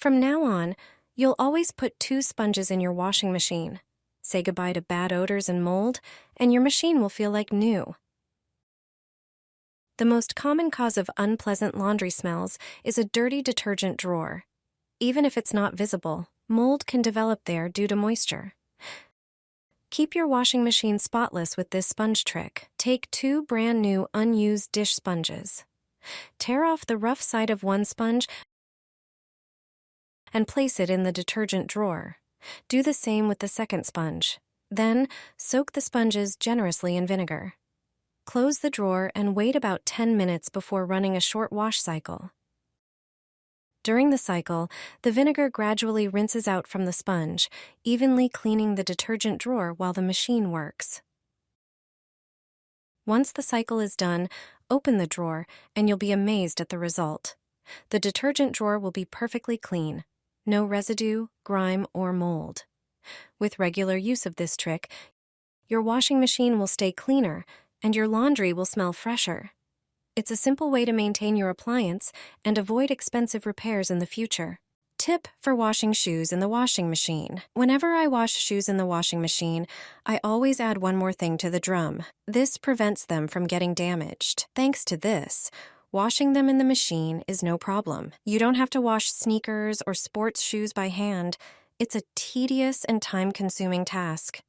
From now on, you'll always put 2 sponges in your washing machine. Say goodbye to bad odors and mold, and your machine will feel like new. The most common cause of unpleasant laundry smells is a dirty detergent drawer. Even if it's not visible, mold can develop there due to moisture. Keep your washing machine spotless with this sponge trick. Take 2 brand new unused dish sponges. Tear off the rough side of one sponge and place it in the detergent drawer. Do the same with the second sponge. Then, soak the sponges generously in vinegar. Close the drawer and wait about 10 minutes before running a short wash cycle. During the cycle, the vinegar gradually rinses out from the sponge, evenly cleaning the detergent drawer while the machine works. Once the cycle is done, open the drawer and you'll be amazed at the result. The detergent drawer will be perfectly clean. No residue, grime, or mold. With regular use of this trick, your washing machine will stay cleaner and your laundry will smell fresher. It's a simple way to maintain your appliance and avoid expensive repairs in the future. Tip for washing shoes in the washing machine. Whenever I wash shoes in the washing machine, I always add one more thing to the drum. This prevents them from getting damaged. Thanks to this, washing them in the machine is no problem. You don't have to wash sneakers or sports shoes by hand. It's a tedious and time-consuming task.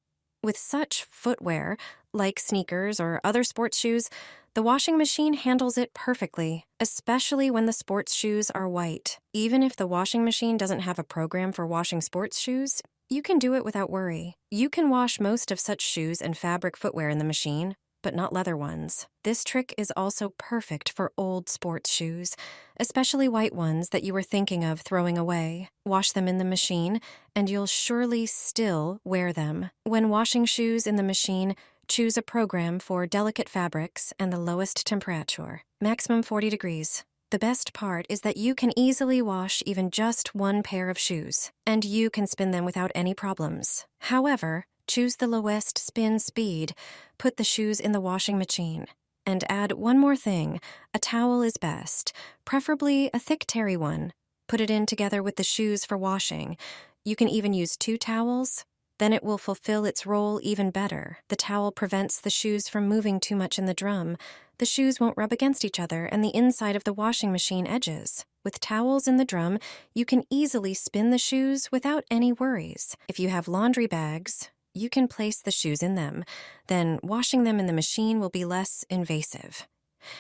With such footwear, like sneakers or other sports shoes, the washing machine handles it perfectly, especially when the sports shoes are white. Even if the washing machine doesn't have a program for washing sports shoes, you can do it without worry. You can wash most of such shoes and fabric footwear in the machine, but not leather ones. This trick is also perfect for old sports shoes, especially white ones that you were thinking of throwing away. Wash them in the machine, and you'll surely still wear them. When washing shoes in the machine, choose a program for delicate fabrics and the lowest temperature, maximum 40 degrees. The best part is that you can easily wash even just one pair of shoes, and you can spin them without any problems. However, choose the lowest spin speed, put the shoes in the washing machine, and add one more thing. A towel is best, preferably a thick terry one. Put it in together with the shoes for washing. You can even use 2 towels. Then it will fulfill its role even better. The towel prevents the shoes from moving too much in the drum. The shoes won't rub against each other and the inside of the washing machine edges. With towels in the drum, you can easily spin the shoes without any worries. If you have laundry bags, you can place the shoes in them. Then washing them in the machine will be less invasive.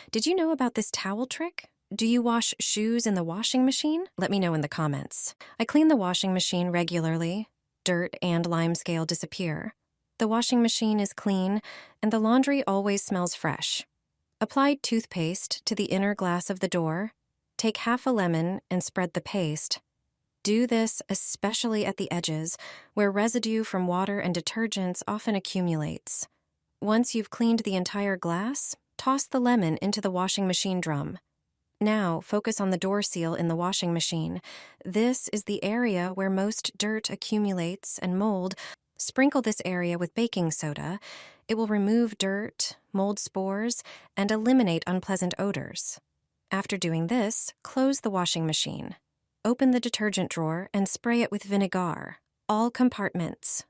Did you know about this towel trick? Do you wash shoes in the washing machine? Let me know in the comments. I clean the washing machine regularly. Dirt and limescale disappear. The washing machine is clean, and the laundry always smells fresh. Apply toothpaste to the inner glass of the door. Take half a lemon and spread the paste. Do this especially at the edges, where residue from water and detergents often accumulates. Once you've cleaned the entire glass, toss the lemon into the washing machine drum. Now, focus on the door seal in the washing machine. This is the area where most dirt accumulates and mold. Sprinkle this area with baking soda. It will remove dirt, mold spores, and eliminate unpleasant odors. After doing this, close the washing machine. Open the detergent drawer and spray it with vinegar. All compartments.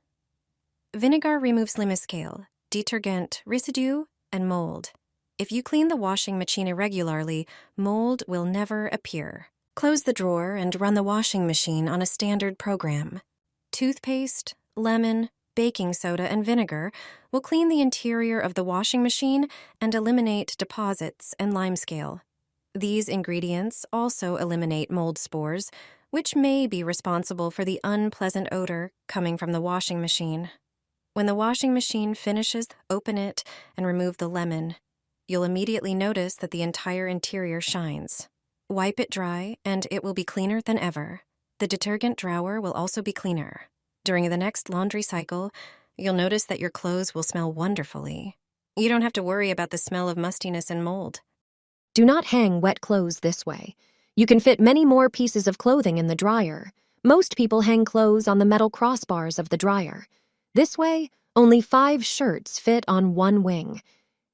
Vinegar removes limescale, detergent, residue, and mold. If you clean the washing machine irregularly, mold will never appear. Close the drawer and run the washing machine on a standard program. Toothpaste, lemon, baking soda, and vinegar will clean the interior of the washing machine and eliminate deposits and limescale. These ingredients also eliminate mold spores, which may be responsible for the unpleasant odor coming from the washing machine. When the washing machine finishes, open it and remove the lemon. You'll immediately notice that the entire interior shines. Wipe it dry, and it will be cleaner than ever. The detergent drawer will also be cleaner. During the next laundry cycle, you'll notice that your clothes will smell wonderfully. You don't have to worry about the smell of mustiness and mold. Do not hang wet clothes this way. You can fit many more pieces of clothing in the dryer. Most people hang clothes on the metal crossbars of the dryer. This way, only 5 shirts fit on one wing.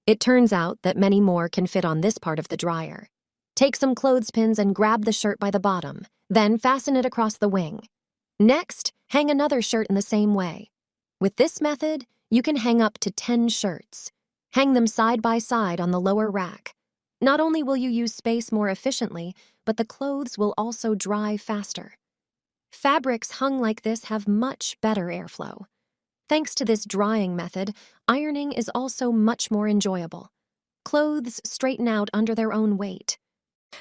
It turns out that many more can fit on this part of the dryer. Take some clothespins and grab the shirt by the bottom, then fasten it across the wing. Next, hang another shirt in the same way. With this method, you can hang up to 10 shirts. Hang them side by side on the lower rack. Not only will you use space more efficiently, but the clothes will also dry faster. Fabrics hung like this have much better airflow. Thanks to this drying method, ironing is also much more enjoyable. Clothes straighten out under their own weight.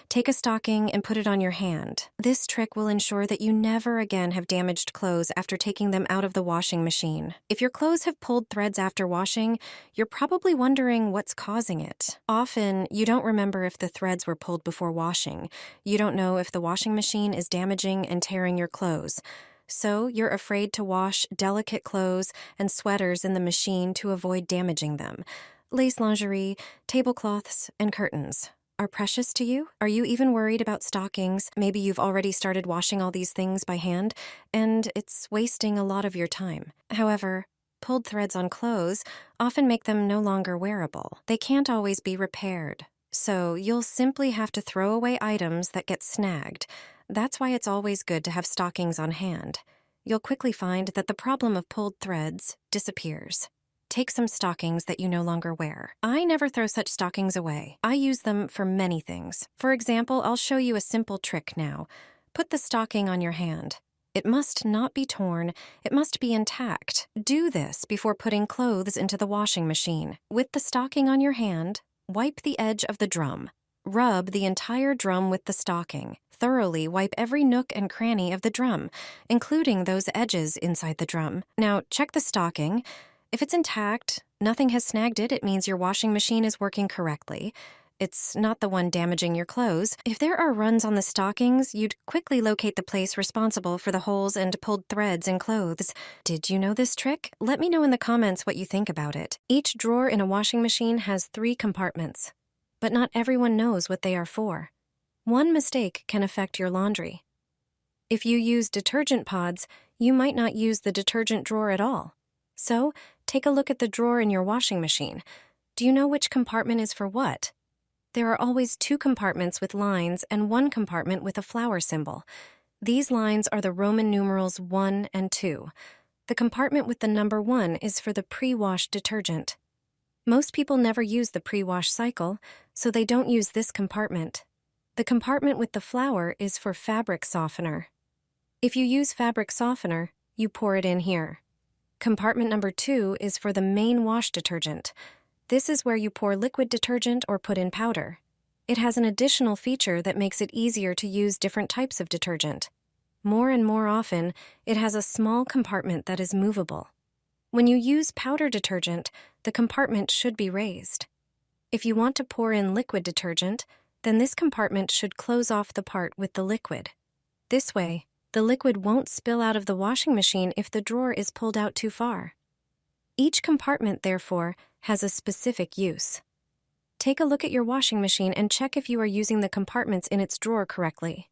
Take a stocking and put it on your hand. This trick will ensure that you never again have damaged clothes after taking them out of the washing machine. If your clothes have pulled threads after washing, you're probably wondering what's causing it. Often, you don't remember if the threads were pulled before washing. You don't know if the washing machine is damaging and tearing your clothes. So, you're afraid to wash delicate clothes and sweaters in the machine to avoid damaging them. Lace lingerie, tablecloths, and curtains are precious to you? Are you even worried about stockings? Maybe you've already started washing all these things by hand, and it's wasting a lot of your time. However, pulled threads on clothes often make them no longer wearable. They can't always be repaired, so you'll simply have to throw away items that get snagged. That's why it's always good to have stockings on hand. You'll quickly find that the problem of pulled threads disappears. Take some stockings that you no longer wear. I never throw such stockings away. I use them for many things. For example, I'll show you a simple trick now. Put the stocking on your hand. It must not be torn. It must be intact. Do this before putting clothes into the washing machine. With the stocking on your hand, wipe the edge of the drum. Rub the entire drum with the stocking. Thoroughly wipe every nook and cranny of the drum, including those edges inside the drum. Now, check the stocking. If it's intact, nothing has snagged it, it means your washing machine is working correctly. It's not the one damaging your clothes. If there are runs on the stockings, you'd quickly locate the place responsible for the holes and pulled threads in clothes. Did you know this trick? Let me know in the comments what you think about it. Each drawer in a washing machine has 3 compartments, but not everyone knows what they are for. One mistake can affect your laundry. If you use detergent pods, you might not use the detergent drawer at all. So, take a look at the drawer in your washing machine. Do you know which compartment is for what? There are always 2 compartments with lines and 1 compartment with a flower symbol. These lines are the Roman numerals 1 and 2. The compartment with the number 1 is for the pre-wash detergent. Most people never use the pre-wash cycle, so they don't use this compartment. The compartment with the flower is for fabric softener. If you use fabric softener, you pour it in here. Compartment number 2 is for the main wash detergent. This is where you pour liquid detergent or put in powder. It has an additional feature that makes it easier to use different types of detergent. More and more often, it has a small compartment that is movable. When you use powder detergent, the compartment should be raised. If you want to pour in liquid detergent, then this compartment should close off the part with the liquid. This way, the liquid won't spill out of the washing machine if the drawer is pulled out too far. Each compartment, therefore, has a specific use. Take a look at your washing machine and check if you are using the compartments in its drawer correctly.